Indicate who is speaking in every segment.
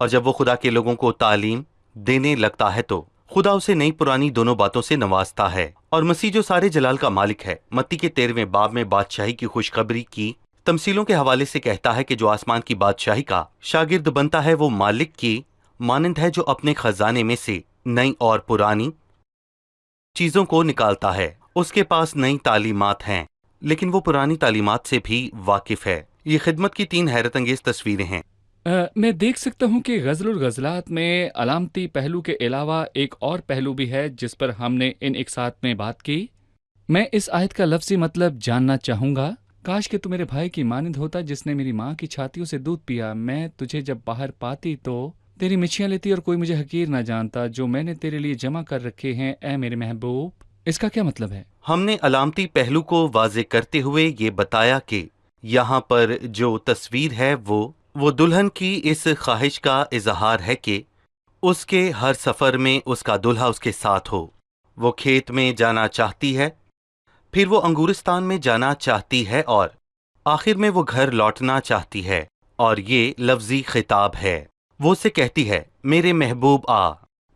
Speaker 1: اور جب وہ خدا کے لوگوں کو تعلیم دینے لگتا ہے تو خدا اسے نئی پرانی دونوں باتوں سے نوازتا ہے. اور مسیح جو سارے جلال کا مالک ہے، متی کے 13ویں باب میں بادشاہی کی خوشخبری کی تمثیلوں کے حوالے سے کہتا ہے کہ جو آسمان کی بادشاہی کا شاگرد بنتا ہے وہ مالک کی مانند ہے جو اپنے خزانے میں سے نئی اور پرانی چیزوں کو نکالتا ہے. اس کے پاس نئی تعلیمات ہیں لیکن وہ پرانی تعلیمات سے بھی واقف ہے. یہ خدمت کی 3 حیرت انگیز تصویریں ہیں.
Speaker 2: میں دیکھ سکتا ہوں کہ غزل الغزلات میں علامتی پہلو کے علاوہ ایک اور پہلو بھی ہے جس پر ہم نے ان اقساط میں بات کی. میں اس آیت کا لفظی مطلب جاننا چاہوں گا. کاش کہ تو میرے بھائی کی مانند ہوتا جس نے میری ماں کی چھاتیوں سے دودھ پیا. میں تجھے جب باہر پاتی تو تیری مچھیاں لیتی اور کوئی مجھے حقیر نہ جانتا. جو میں نے تیرے لیے جمع کر رکھے ہیں اے میرے محبوب. اس کا کیا مطلب ہے؟
Speaker 1: ہم نے علامتی پہلو کو واضح کرتے ہوئے یہ بتایا کہ یہاں پر جو تصویر ہے وہ دلہن کی اس خواہش کا اظہار ہے کہ اس کے ہر سفر میں اس کا دلہا اس کے ساتھ ہو. وہ کھیت میں جانا چاہتی ہے، پھر وہ انگورستان میں جانا چاہتی ہے اور آخر میں وہ گھر لوٹنا چاہتی ہے. اور یہ لفظی خطاب ہے. وہ اسے کہتی ہے میرے محبوب آ،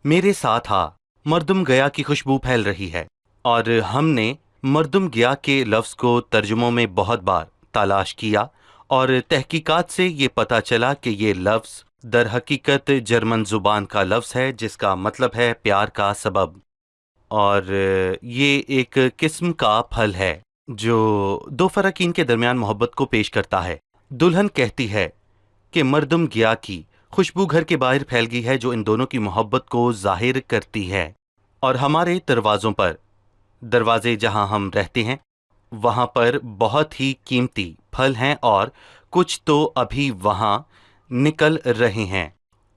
Speaker 1: میرے ساتھ آ. مردم گیا کی خوشبو پھیل رہی ہے. اور ہم نے مردم گیا کے لفظ کو ترجموں میں بہت بار تلاش کیا اور تحقیقات سے یہ پتہ چلا کہ یہ لفظ در حقیقت جرمن زبان کا لفظ ہے جس کا مطلب ہے پیار کا سبب. اور یہ ایک قسم کا پھل ہے جو 2 فریقین کے درمیان محبت کو پیش کرتا ہے. دلہن کہتی ہے کہ مردم گیا کی خوشبو گھر کے باہر پھیل گئی ہے جو ان دونوں کی محبت کو ظاہر کرتی ہے. اور ہمارے دروازوں پر، دروازے جہاں ہم رہتے ہیں، وہاں پر بہت ہی قیمتی پھل ہیں اور کچھ تو ابھی وہاں نکل رہے ہیں.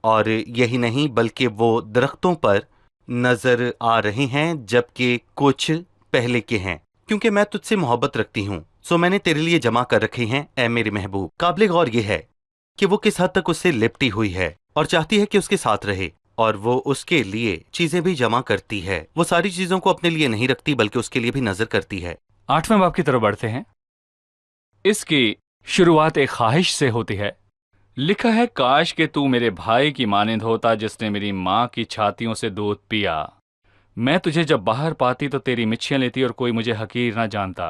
Speaker 1: اور یہی نہیں بلکہ وہ درختوں پر نظر آ رہے ہیں جبکہ کچھ پہلے کے ہیں. کیونکہ میں تجھ سے محبت رکھتی ہوں سو میں نے تیرے لیے جمع کر رکھے ہیں اے میرے محبوب. قابل غور یہ ہے کہ وہ کس حد تک اس سے لپٹی ہوئی ہے اور چاہتی ہے کہ اس کے ساتھ رہے، اور وہ اس کے لیے چیزیں بھی جمع کرتی ہے. وہ ساری چیزوں کو اپنے لیے نہیں رکھتی بلکہ اس کے لیے بھی نظر کرتی ہے.
Speaker 2: 8ویں باب کی طرف بڑھتے ہیں. اس کی شروعات ایک خواہش سے ہوتی ہے. لکھا ہے کاش کہ تو میرے بھائی کی مانند ہوتا جس نے میری ماں کی چھاتیوں سے دودھ پیا. میں تجھے جب باہر پاتی تو تیری مچھیاں لیتی اور کوئی مجھے حقیر نہ جانتا.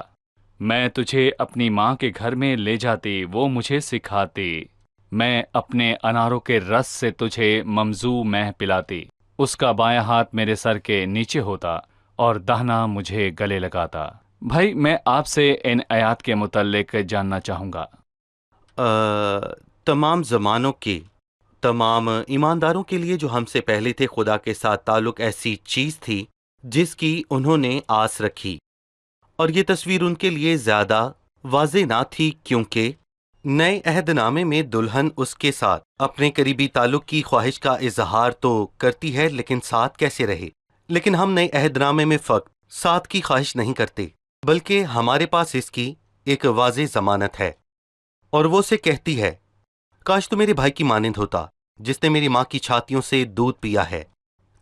Speaker 2: میں تجھے اپنی ماں کے گھر میں لے جاتی، وہ مجھے سکھاتی. میں اپنے اناروں کے رس سے تجھے ممزوع مہ پلاتی. اس کا بایاں ہاتھ میرے سر کے نیچے ہوتا اور داہنا مجھے گلے لگاتا. بھائی میں آپ سے ان آیات کے متعلق جاننا چاہوں گا.
Speaker 1: تمام زمانوں کے تمام ایمانداروں کے لیے جو ہم سے پہلے تھے خدا کے ساتھ تعلق ایسی چیز تھی جس کی انہوں نے آس رکھی. اور یہ تصویر ان کے لیے زیادہ واضح نہ تھی کیونکہ نئے عہد نامے میں دلہن اس کے ساتھ اپنے قریبی تعلق کی خواہش کا اظہار تو کرتی ہے لیکن ساتھ کیسے رہے. لیکن ہم نئے عہد نامے میں فقط ساتھ کی خواہش نہیں کرتے بلکہ ہمارے پاس اس کی ایک واضح ضمانت ہے. اور وہ اسے کہتی ہے کاش تو میرے بھائی کی مانند ہوتا جس نے میری ماں کی چھاتیوں سے دودھ پیا ہے.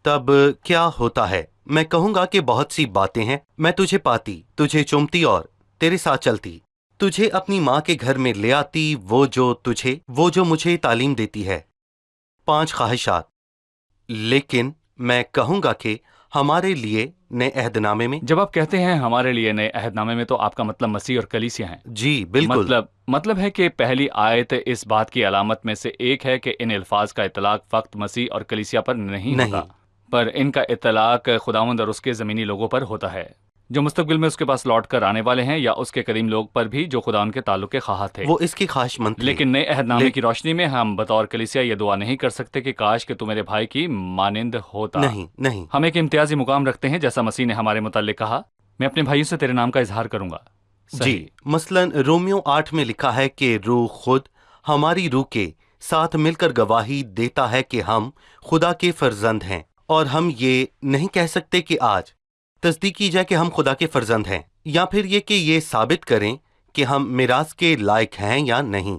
Speaker 1: تب کیا ہوتا ہے؟ میں کہوں گا کہ بہت سی باتیں ہیں. میں تجھے پاتی، تجھے چومتی اور تیرے ساتھ چلتی، تجھے اپنی ماں کے گھر میں لے آتی، وہ جو مجھے تعلیم دیتی ہے. 5 خواہشات. لیکن میں کہوں گا کہ ہمارے لیے نئے عہد نامے میں،
Speaker 2: جب آپ کہتے ہیں ہمارے لیے نئے عہد نامے میں تو آپ کا مطلب مسیح اور کلیسیا ہیں.
Speaker 1: جی بالکل.
Speaker 2: مطلب ہے کہ پہلی آیت اس بات کی علامت میں سے ایک ہے کہ ان الفاظ کا اطلاق فقط مسیح اور کلیسیا پر نہیں ہوتا، پر ان کا اطلاق خداوند اور اس کے زمینی لوگوں پر ہوتا ہے جو مستقبل میں اس کے پاس لوٹ کر آنے والے ہیں، یا اس کے قدیم لوگ پر بھی جو خدا ان کے تعلق کے خواہاں تھے.
Speaker 1: وہ اس کی خواہش مند تھے.
Speaker 2: لیکن نئے عہد نامے کی روشنی میں ہم بطور کلیسیا یہ دعا نہیں کر سکتے کہ کاش کہ تو میرے بھائی کی مانند ہوتا.
Speaker 1: نہیں.
Speaker 2: ہم ایک امتیازی مقام رکھتے ہیں جیسا مسیح نے ہمارے متعلق کہا، میں اپنے بھائیوں سے تیرے نام کا اظہار کروں گا.
Speaker 1: جی مثلاً رومیو 8 میں لکھا ہے کہ روح خود ہماری روح کے ساتھ مل کر گواہی دیتا ہے کہ ہم خدا کے فرزند ہیں. اور ہم یہ نہیں کہہ سکتے کہ آج تصدیق کی جائے کہ ہم خدا کے فرزند ہیں، یا پھر یہ کہ یہ ثابت کریں کہ ہم میراث کے لائق ہیں یا نہیں.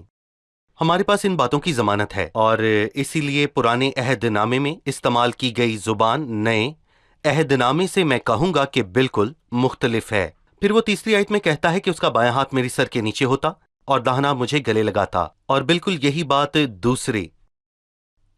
Speaker 1: ہمارے پاس ان باتوں کی ضمانت ہے، اور اسی لیے پرانے عہد نامے میں استعمال کی گئی زبان نئے عہد نامے سے میں کہوں گا کہ بالکل مختلف ہے. پھر وہ تیسری آیت میں کہتا ہے کہ اس کا بایاں ہاتھ میری سر کے نیچے ہوتا اور داہنا مجھے گلے لگاتا. اور بالکل یہی بات دوسرے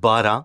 Speaker 1: 12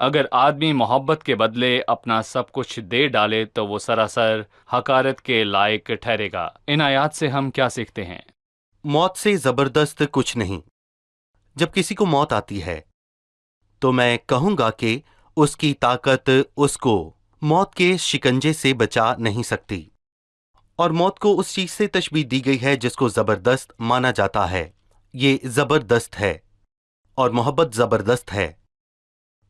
Speaker 2: اگر آدمی محبت کے بدلے اپنا سب کچھ دے ڈالے تو وہ سراسر حقارت کے لائق ٹھہرے گا۔ ان آیات سے ہم کیا سیکھتے ہیں؟
Speaker 1: موت سے زبردست کچھ نہیں۔ جب کسی کو موت آتی ہے تو میں کہوں گا کہ اس کی طاقت اس کو موت کے شکنجے سے بچا نہیں سکتی، اور موت کو اس چیز سے تشبیہ دی گئی ہے جس کو زبردست مانا جاتا ہے۔ یہ زبردست ہے اور محبت زبردست ہے،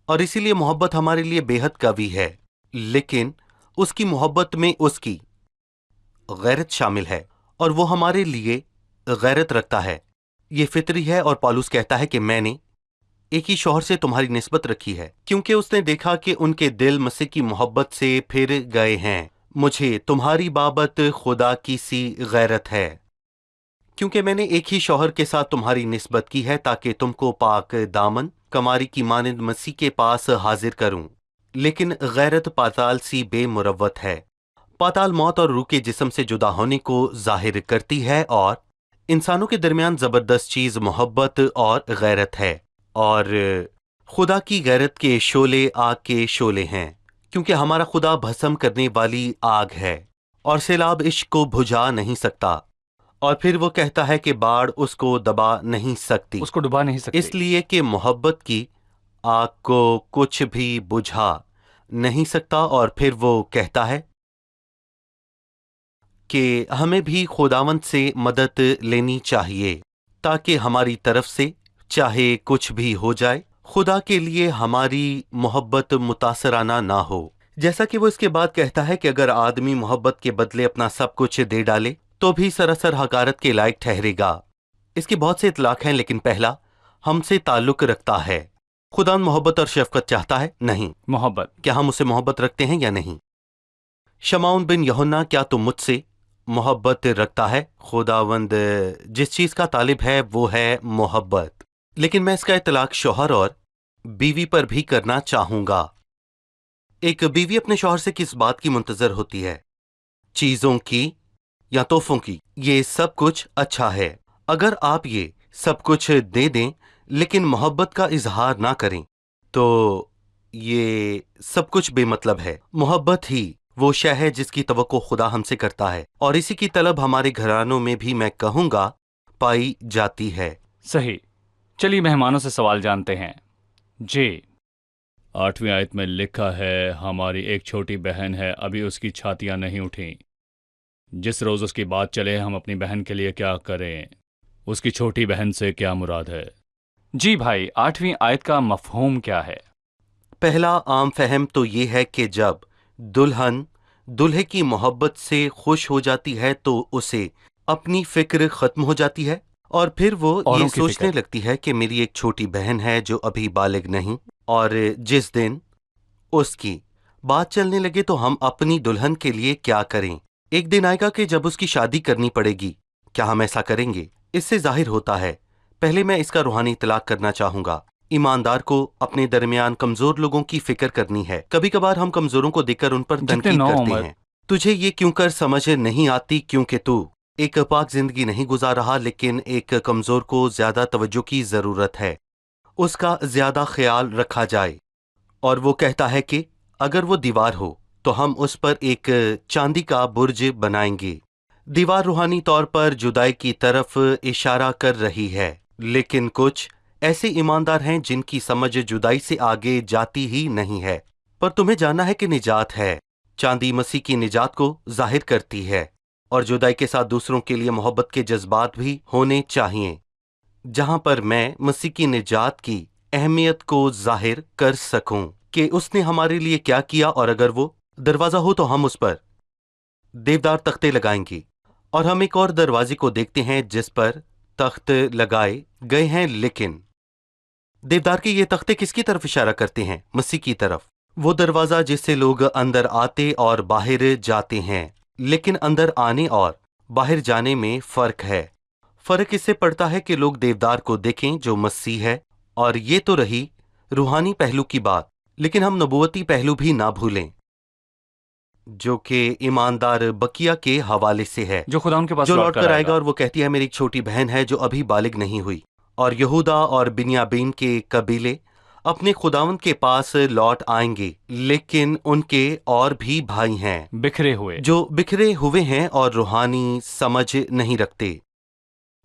Speaker 1: اور اسی لیے محبت ہمارے لیے بے حد قوی ہے، لیکن اس کی محبت میں اس کی غیرت شامل ہے، اور وہ ہمارے لیے غیرت رکھتا ہے۔ یہ فطری ہے، اور پالوس کہتا ہے کہ میں نے ایک ہی شوہر سے تمہاری نسبت رکھی ہے کیونکہ اس نے دیکھا کہ ان کے دل مسیح کی محبت سے پھر گئے ہیں۔ مجھے تمہاری بابت خدا کی سی غیرت ہے کیونکہ میں نے ایک ہی شوہر کے ساتھ تمہاری نسبت کی ہے تاکہ تم کو پاک دامن کماری کی مانند مسیح کے پاس حاضر کروں۔ لیکن غیرت پاتال سی بے مروت ہے۔ پاتال موت اور روح کے جسم سے جدا ہونے کو ظاہر کرتی ہے، اور انسانوں کے درمیان زبردست چیز محبت اور غیرت ہے، اور خدا کی غیرت کے شعلے آگ کے شعلے ہیں، کیونکہ ہمارا خدا بھسم کرنے والی آگ ہے، اور سیلاب عشق کو بجھا نہیں سکتا۔ اور پھر وہ کہتا ہے کہ باڑ اس کو دبا نہیں سکتی،
Speaker 2: اس کو ڈبا نہیں سکتے،
Speaker 1: اس لیے کہ محبت کی آگ کو کچھ بھی بجھا نہیں سکتا۔ اور پھر وہ کہتا ہے کہ ہمیں بھی خداوند سے مدد لینی چاہیے تاکہ ہماری طرف سے چاہے کچھ بھی ہو جائے، خدا کے لیے ہماری محبت متاثرانہ نہ ہو۔ جیسا کہ وہ اس کے بعد کہتا ہے کہ اگر آدمی محبت کے بدلے اپنا سب کچھ دے ڈالے تو بھی سراسر حقارت کے لائق ٹھہرے گا۔ اس کے بہت سے اطلاق ہیں، لیکن پہلا ہم سے تعلق رکھتا ہے۔ خدا محبت اور شفقت چاہتا ہے؟ نہیں۔
Speaker 2: محبت،
Speaker 1: کیا ہم اسے محبت رکھتے ہیں یا نہیں؟ شمعون بن یوحنا، کیا تم مجھ سے محبت رکھتا ہے؟ خداوند جس چیز کا طالب ہے وہ ہے محبت، لیکن میں اس کا اطلاق شوہر اور بیوی پر بھی کرنا چاہوں گا۔ ایک بیوی اپنے شوہر سے کس بات کی منتظر ہوتی ہے؟ چیزوں کی یا تحفوں کی؟ یہ سب کچھ اچھا ہے، اگر آپ یہ سب کچھ دے دیں لیکن محبت کا اظہار نہ کریں تو یہ سب کچھ بے مطلب ہے۔ محبت ہی وہ شے ہے جس کی توقع خدا ہم سے کرتا ہے، اور اسی کی طلب ہمارے گھرانوں میں بھی میں کہوں گا پائی جاتی ہے۔
Speaker 2: صحیح۔ چلیے مہمانوں سے سوال جانتے ہیں۔ جی، 8ویں آیت میں لکھا ہے، ہماری ایک چھوٹی بہن ہے، ابھی اس کی چھاتیاں نہیں اٹھیں۔ جس روز اس کی بات چلے ہم اپنی بہن کے لیے کیا کریں؟ اس کی چھوٹی بہن سے کیا مراد ہے؟ جی بھائی، 8ویں آیت کا مفہوم کیا ہے؟
Speaker 1: پہلا عام فہم تو یہ ہے کہ جب دلہن دلہے کی محبت سے خوش ہو جاتی ہے تو اسے اپنی فکر ختم ہو جاتی ہے، اور پھر وہ
Speaker 2: اوروں
Speaker 1: یہ
Speaker 2: کی
Speaker 1: سوچنے
Speaker 2: فکر۔
Speaker 1: لگتی ہے کہ میری ایک چھوٹی بہن ہے جو ابھی بالغ نہیں، اور جس دن اس کی بات چلنے لگے تو ہم اپنی دلہن کے لیے کیا کریں؟ ایک دن آئے گا کہ جب اس کی شادی کرنی پڑے گی، کیا ہم ایسا کریں گے؟ اس سے ظاہر ہوتا ہے، پہلے میں اس کا روحانی اطلاق کرنا چاہوں گا، ایماندار کو اپنے درمیان کمزور لوگوں کی فکر کرنی ہے۔ کبھی کبھار ہم کمزوروں کو دیکھ کر ان پر
Speaker 2: جتنے
Speaker 1: تنقید
Speaker 2: نو
Speaker 1: کرتے
Speaker 2: عمر
Speaker 1: ہیں۔ تجھے یہ کیوں کر سمجھ نہیں آتی؟ کیونکہ تو ایک پاک زندگی نہیں گزار رہا، لیکن ایک کمزور کو زیادہ توجہ کی ضرورت ہے، اس کا زیادہ خیال رکھا جائے۔ اور وہ کہتا ہے کہ اگر وہ دیوار ہو تو ہم اس پر ایک چاندی کا برج بنائیں گے۔ دیوار روحانی طور پر جدائی کی طرف اشارہ کر رہی ہے، لیکن کچھ ایسے ایماندار ہیں جن کی سمجھ جدائی سے آگے جاتی ہی نہیں ہے۔ پر تمہیں جاننا ہے کہ نجات ہے۔ چاندی مسیح کی نجات کو ظاہر کرتی ہے، اور جدائی کے ساتھ دوسروں کے لیے محبت کے جذبات بھی ہونے چاہیے، جہاں پر میں مسیح کی نجات کی اہمیت کو ظاہر کر سکوں کہ اس نے ہمارے لیے کیا کیا۔ اور اگر وہ دروازہ ہو تو ہم اس پر دیودار تختے لگائیں گے۔ اور ہم ایک اور دروازے کو دیکھتے ہیں جس پر تخت لگائے گئے ہیں، لیکن دیودار کے یہ تختے کس کی طرف اشارہ کرتے ہیں؟ مسیح کی طرف۔ وہ دروازہ جس سے لوگ اندر آتے اور باہر جاتے ہیں، لیکن اندر آنے اور باہر جانے میں فرق ہے۔ فرق اس سے پڑتا ہے کہ لوگ دیودار کو دیکھیں جو مسیح ہے، اور یہ تو رہی روحانی پہلو کی بات، لیکن ہم نبوتی پہلو بھی نہ بھولیں جو کہ ایماندار بکیا کے حوالے سے ہے،
Speaker 2: جو خدا ان کے پاس
Speaker 1: جو لوٹ کر آئے گا، اور وہ کہتی ہے میری ایک چھوٹی بہن ہے جو ابھی بالغ نہیں ہوئی۔ اور یہودا اور بنیامین کے قبیلے اپنے خداوند کے پاس لوٹ آئیں گے، لیکن ان کے اور بھی بھائی ہیں
Speaker 2: بکھرے ہوئے،
Speaker 1: جو بکھرے ہوئے ہیں اور روحانی سمجھ نہیں رکھتے۔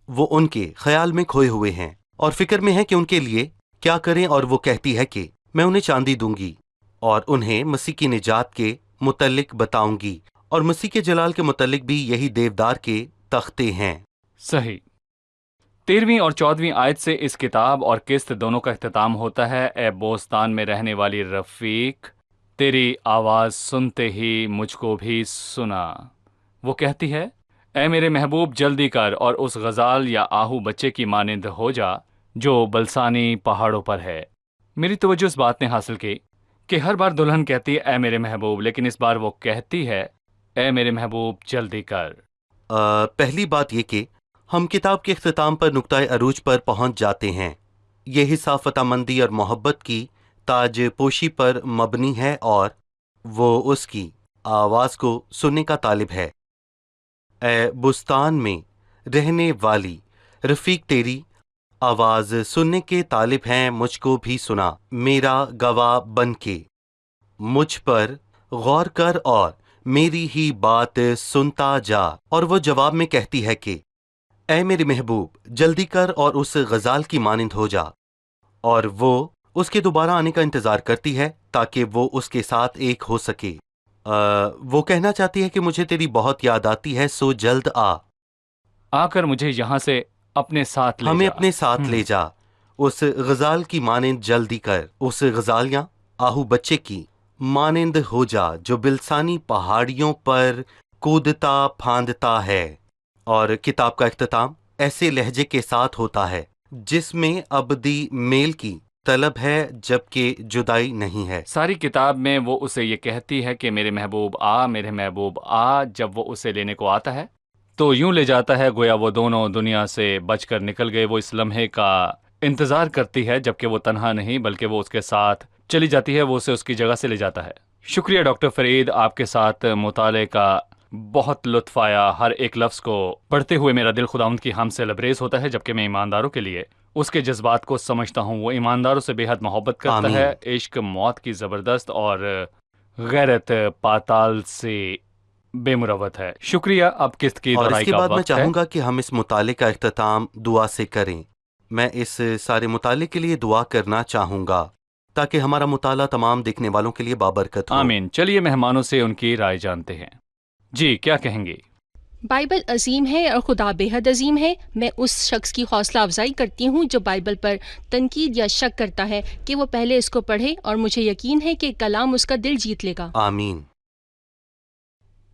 Speaker 1: وہ ان کے خیال میں کھوئے ہوئے ہیں اور فکر میں ہیں کہ ان کے لیے کیا کریں، اور وہ کہتی ہے کہ میں انہیں چاندی دوں گی اور انہیں مسیح کی نجات کے متعلق بتاؤں گی، اور مسیح کے جلال کے متعلق بھی یہی دیودار کے تختے ہیں۔
Speaker 2: صحیح۔ 13ویں اور 14ویں آیت سے اس کتاب اور قسط دونوں کا اختتام ہوتا ہے۔ اے بوستان میں رہنے والی رفیق، تیری آواز سنتے ہی مجھ کو بھی سنا۔ وہ کہتی ہے، اے میرے محبوب جلدی کر اور اس غزال یا آہو بچے کی مانند ہو جا جو بلسانی پہاڑوں پر ہے۔ میری توجہ اس بات نے حاصل کی کہ ہر بار دلہن کہتی ہے اے میرے محبوب، لیکن اس بار وہ کہتی ہے اے میرے محبوب جلدی کر۔
Speaker 1: پہلی بات یہ کہ ہم کتاب کے اختتام پر نقطۂ عروج پر پہنچ جاتے ہیں۔ یہ حصہ فتح مندی اور محبت کی تاج پوشی پر مبنی ہے، اور وہ اس کی آواز کو سننے کا طالب ہے۔ اے بستان میں رہنے والی رفیق، تیری آواز سننے کے طالب ہیں، مجھ کو بھی سنا۔ میرا گواہ بن کے مجھ پر غور کر اور میری ہی بات سنتا جا۔ اور وہ جواب میں کہتی ہے کہ اے میرے محبوب جلدی کر اور اس غزال کی مانند ہو جا، اور وہ اس کے دوبارہ آنے کا انتظار کرتی ہے تاکہ وہ اس کے ساتھ ایک ہو سکے۔ وہ کہنا چاہتی ہے کہ مجھے تیری بہت یاد آتی ہے، سو جلد
Speaker 2: آ کر مجھے یہاں سے اپنے ساتھ لے جا۔
Speaker 1: ہمیں اپنے ساتھ لے جا، اس غزال کی مانند جلدی کر، اس غزال یا آہو بچے کی مانند ہو جا جو بلسانی پہاڑیوں پر کودتا پھاندتا ہے۔ اور کتاب کا اختتام ایسے لہجے کے ساتھ ہوتا ہے جس میں ابدی میل کی طلب ہے جبکہ جدائی نہیں ہے۔
Speaker 2: ساری کتاب میں وہ اسے یہ کہتی ہے کہ میرے محبوب آ، میرے محبوب آ۔ جب وہ اسے لینے کو آتا ہے تو یوں لے جاتا ہے گویا وہ دونوں دنیا سے بچ کر نکل گئے۔ وہ اس لمحے کا انتظار کرتی ہے، جبکہ وہ تنہا نہیں بلکہ وہ اس کے ساتھ چلی جاتی ہے، وہ اسے اس کی جگہ سے لے جاتا ہے۔ شکریہ ڈاکٹر فرید، آپ کے ساتھ مطالعے کا بہت لطف آیا۔ ہر ایک لفظ کو پڑھتے ہوئے میرا دل خداوند کی حمد سے لبریز ہوتا ہے، جبکہ میں ایمانداروں کے لیے اس کے جذبات کو سمجھتا ہوں۔ وہ ایمانداروں سے بے حد محبت کرتا
Speaker 1: آمین۔
Speaker 2: ہے۔ عشق موت کی زبردست اور غیرت پاتال سے بے مروت ہے۔ شکریہ۔ اب قسط کی
Speaker 1: اور اس
Speaker 2: دہرائی
Speaker 1: کے
Speaker 2: کا
Speaker 1: بعد میں
Speaker 2: وقت ہے۔
Speaker 1: چاہوں گا کہ ہم اس مطالعے کا اختتام دعا سے کریں۔ میں اس سارے مطالعے کے لیے دعا کرنا چاہوں گا تاکہ ہمارا مطالعہ تمام دیکھنے والوں کے لیے بابرکت ہو۔
Speaker 2: آمین۔ چلیے مہمانوں سے ان کی رائے جانتے ہیں۔ جی کیا کہیں گے؟
Speaker 3: بائبل عظیم ہے اور خدا بے حد عظیم ہے۔ میں اس شخص کی حوصلہ افزائی کرتی ہوں جو بائبل پر تنقید یا شک کرتا ہے کہ وہ پہلے اس کو پڑھے، اور مجھے یقین ہے کہ کلام اس کا دل جیت لے گا۔
Speaker 1: آمین۔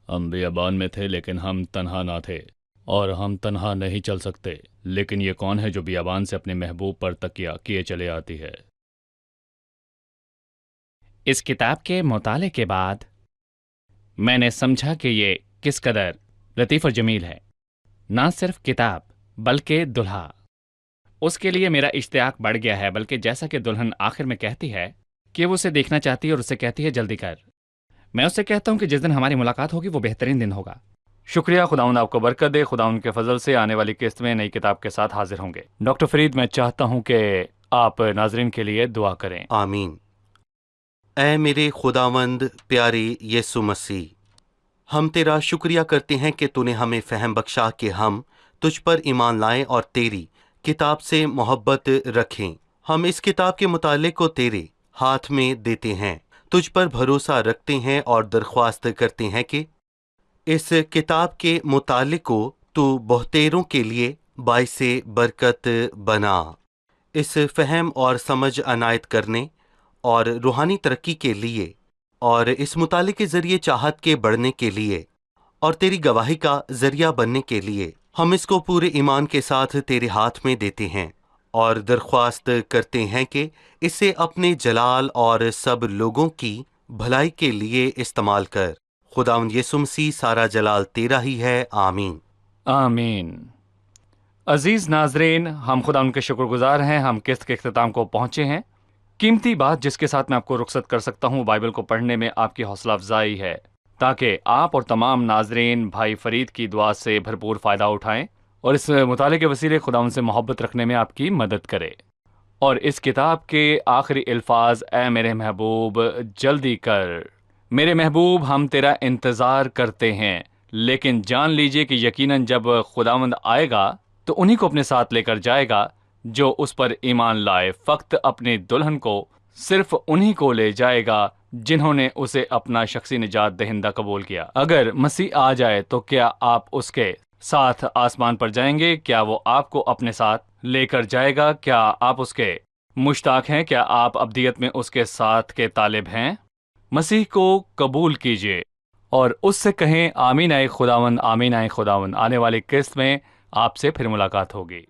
Speaker 2: ہم بیابان میں تھے لیکن ہم تنہا نہ تھے، اور ہم تنہا نہیں چل سکتے، لیکن یہ کون ہے جو بیابان سے اپنے محبوب پر تکیہ کیے چلے آتی ہے؟ اس کتاب کے مطالعے کے بعد میں نے سمجھا کہ یہ کس قدر لطیف اور جمیل ہے۔ نہ صرف کتاب بلکہ دلہا، اس کے لیے میرا اشتیاق بڑھ گیا ہے، بلکہ جیسا کہ دلہن آخر میں کہتی ہے کہ وہ اسے دیکھنا چاہتی ہے اور اسے کہتی ہے جلدی کر، میں اسے کہتا ہوں کہ جس دن ہماری ملاقات ہوگی وہ بہترین دن ہوگا۔ شکریہ، خداوند آپ کو برکت دے۔ خداوند کے فضل سے آنے والی قسط میں نئی کتاب کے ساتھ حاضر ہوں گے۔ ڈاکٹر فرید، میں چاہتا ہوں کہ آپ ناظرین کے لیے دعا کریں۔
Speaker 1: آمین۔ اے میرے خداوند پیارے یسوع مسیح، ہم تیرا شکریہ کرتے ہیں کہ تو نے ہمیں فہم بخشا کہ ہم تجھ پر ایمان لائیں اور تیری کتاب سے محبت رکھیں۔ ہم اس کتاب کے مطالعے کو تیرے ہاتھ میں دیتے ہیں، تجھ پر بھروسہ رکھتے ہیں اور درخواست کرتے ہیں کہ اس کتاب کے مطالعے کو تو بہتیروں کے لیے باعث برکت بنا۔ اس فہم اور سمجھ عنایت کرنے اور روحانی ترقی کے لیے، اور اس مطالعے کے ذریعے چاہت کے بڑھنے کے لیے اور تیری گواہی کا ذریعہ بننے کے لیے ہم اس کو پورے ایمان کے ساتھ تیرے ہاتھ میں دیتے ہیں، اور درخواست کرتے ہیں کہ اسے اپنے جلال اور سب لوگوں کی بھلائی کے لیے استعمال کر۔ خداوند یسوع مسیح، سارا جلال تیرا ہی ہے۔ آمین۔
Speaker 2: آمین۔ عزیز ناظرین، ہم خدا ان کے شکر گزار ہیں، ہم قسط کے اختتام کو پہنچے ہیں۔ قیمتی بات جس کے ساتھ میں آپ کو رخصت کر سکتا ہوں بائبل کو پڑھنے میں آپ کی حوصلہ افزائی ہے، تاکہ آپ اور تمام ناظرین بھائی فرید کی دعا سے بھرپور فائدہ اٹھائیں اور اس مطالعے کے وسیلے خدا ان سے محبت رکھنے میں آپ کی مدد کرے۔ اور اس کتاب کے آخری الفاظ، اے میرے محبوب جلدی کر، میرے محبوب ہم تیرا انتظار کرتے ہیں، لیکن جان لیجئے کہ یقیناً جب خداوند آئے گا تو انہی کو اپنے ساتھ لے کر جائے گا جو اس پر ایمان لائے۔ فقط اپنی دلہن کو صرف انہی کو لے جائے گا جنہوں نے اسے اپنا شخصی نجات دہندہ قبول کیا۔ اگر مسیح آ جائے تو کیا آپ اس کے ساتھ آسمان پر جائیں گے؟ کیا وہ آپ کو اپنے ساتھ لے کر جائے گا؟ کیا آپ اس کے مشتاق ہیں؟ کیا آپ ابدیت میں اس کے ساتھ کے طالب ہیں؟ مسیح کو قبول کیجئے اور اس سے کہیں آمین اے خداوند، آمین اے خداوند۔ آنے والی قسط میں آپ سے پھر ملاقات ہوگی۔